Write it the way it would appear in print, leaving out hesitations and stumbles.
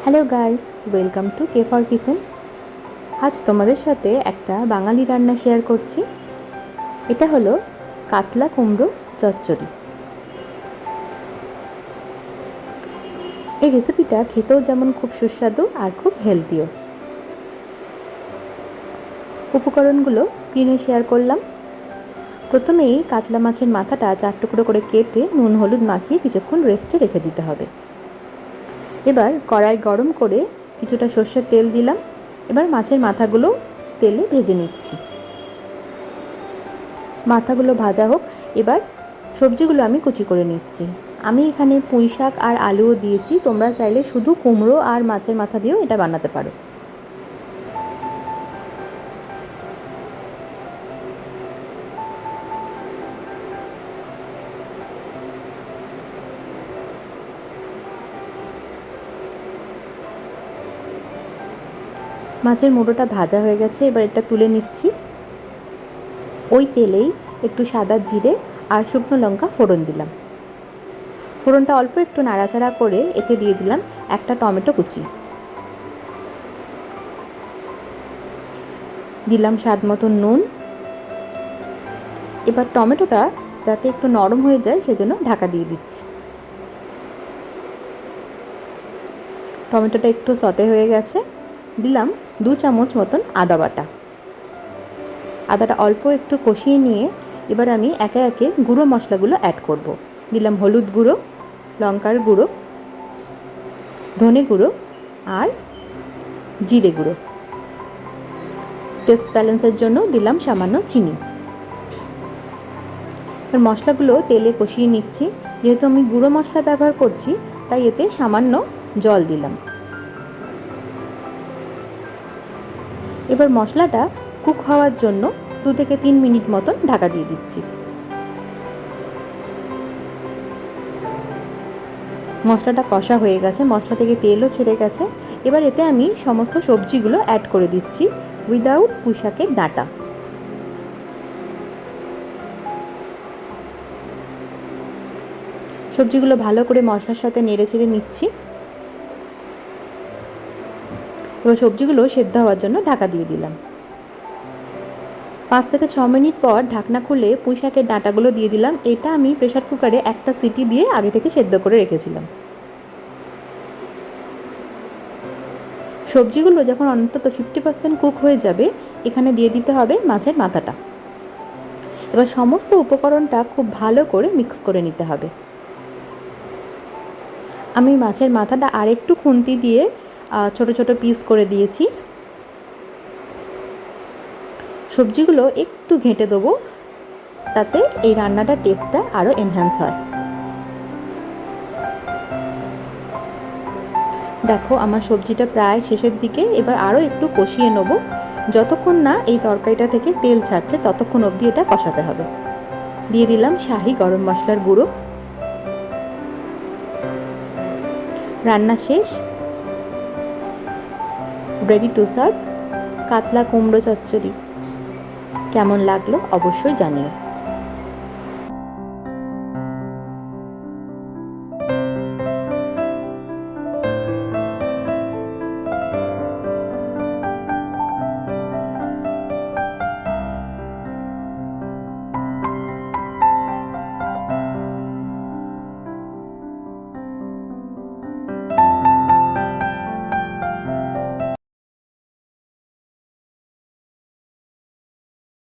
Hello guys, welcome to K for kitchen. আজ তোমাদের সাথে একটা বাঙালি রান্না শেয়ার করছি। এটা হলো কাতলা কুমড়ো চচ্চড়ি। এই রেসিপিটা খেতেও যেমন খুব সুস্বাদু আর খুব হেলদিও। উপকরণগুলো স্ক্রিনে শেয়ার করলাম। প্রথমেই কাতলা মাছের মাথাটা 4 টুকরো করে কেটে নুন হলুদ মাখিয়ে কিছুক্ষণ রেস্টে রেখে দিতে হবে। এবার কড়াই গরম করে কিছুটা সর্ষের তেল দিলাম। এবার মাছের মাথাগুলো তেলে ভেজে নিচ্ছি। মাথাগুলো ভাজা হোক। এবার সবজিগুলো আমি কুচি করে নিচ্ছি। আমি এখানে পুঁই শাক আর আলুও দিয়েছি, তোমরা চাইলে শুধু কুমড়ো আর মাছের মাথা দিয়েও এটা বানাতে পারো। মাছের মুড়োটা ভাজা হয়ে গেছে, এবার এটা তুলে নিচ্ছি। ওই তেলেই একটু সাদা জিরে আর শুকনো লঙ্কা ফোড়ন দিলাম। ফোড়নটা অল্প একটু নাড়াচাড়া করে এতে দিয়ে দিলাম একটা টমেটো কুচি, দিলাম স্বাদ মতো নুন। এবার টমেটোটা যাতে একটু নরম হয়ে যায় সেজন্য ঢাকা দিয়ে দিচ্ছি। টমেটোটা একটু সতে হয়ে গেছে, দিলাম 2 চামচ মতন আদা বাটা। আদাটা অল্প একটু কষিয়ে নিয়ে এবার আমি একে একে গুঁড়ো মশলাগুলো অ্যাড করব। দিলাম হলুদ গুঁড়ো, লঙ্কার গুঁড়ো, ধনে গুঁড়ো আর জিরে গুঁড়ো। টেস্ট ব্যালেন্সের জন্য দিলাম সামান্য চিনি। এবার মশলাগুলো তেলে কষিয়ে নিচ্ছি। যেহেতু আমি গুঁড়ো মশলা ব্যবহার করছি তাই এতে সামান্য জল দিলাম। এবার মশলাটা কুক হওয়ার জন্য 2 থেকে 3 মিনিট মতন ঢাকা দিয়ে দিচ্ছি। মশলাটা কষা হয়ে গেছে, মশলা থেকে তেলও ছেড়ে গেছে। এবার এতে আমি সমস্ত সবজিগুলো অ্যাড করে দিচ্ছি উইদাউট পুঁই শাকের ডাঁটা। সবজিগুলো ভালো করে মশলার সাথে নেড়ে চেড়ে নিচ্ছি। এবার সবজিগুলো সেদ্ধ হওয়ার জন্য ঢাকা দিয়ে দিলাম। 5 থেকে 6 মিনিট পর ঢাকনা খুলে পুঁই শাকের ডাঁটাগুলো দিয়ে দিলাম। এটা আমি প্রেসার কুকারে একটা সিটি দিয়ে আগে থেকে সেদ্ধ করে রেখেছিলাম। সবজিগুলো যখন অন্তত 50% কুক হয়ে যাবে এখানে দিয়ে দিতে হবে মাছের মাথাটা। এবার সমস্ত উপকরণটা খুব ভালো করে মিক্স করে নিতে হবে। আমি মাছের মাথাটা আরেকটু খুন্তি দিয়ে ছোট ছোট পিস করে দিয়েছি। সবজিগুলো একটু ঘেঁটে দেবো, তাতে এই রান্নাটার টেস্টটা আরও এনহ্যান্স হয়। দেখো আমার সবজিটা প্রায় শেষের দিকে, এবার আরও একটু কষিয়ে নেব। যতক্ষণ না এই তরকারিটা থেকে তেল ছাড়ছে ততক্ষণ অবধি এটা কষাতে হবে। দিয়ে দিলাম শাহি গরম মশলার গুঁড়ো। রান্না শেষ, রেডি টু সার্ভ কাতলা কুমড়ো চচ্চড়ি। কেমন লাগলো অবশ্যই জানিও।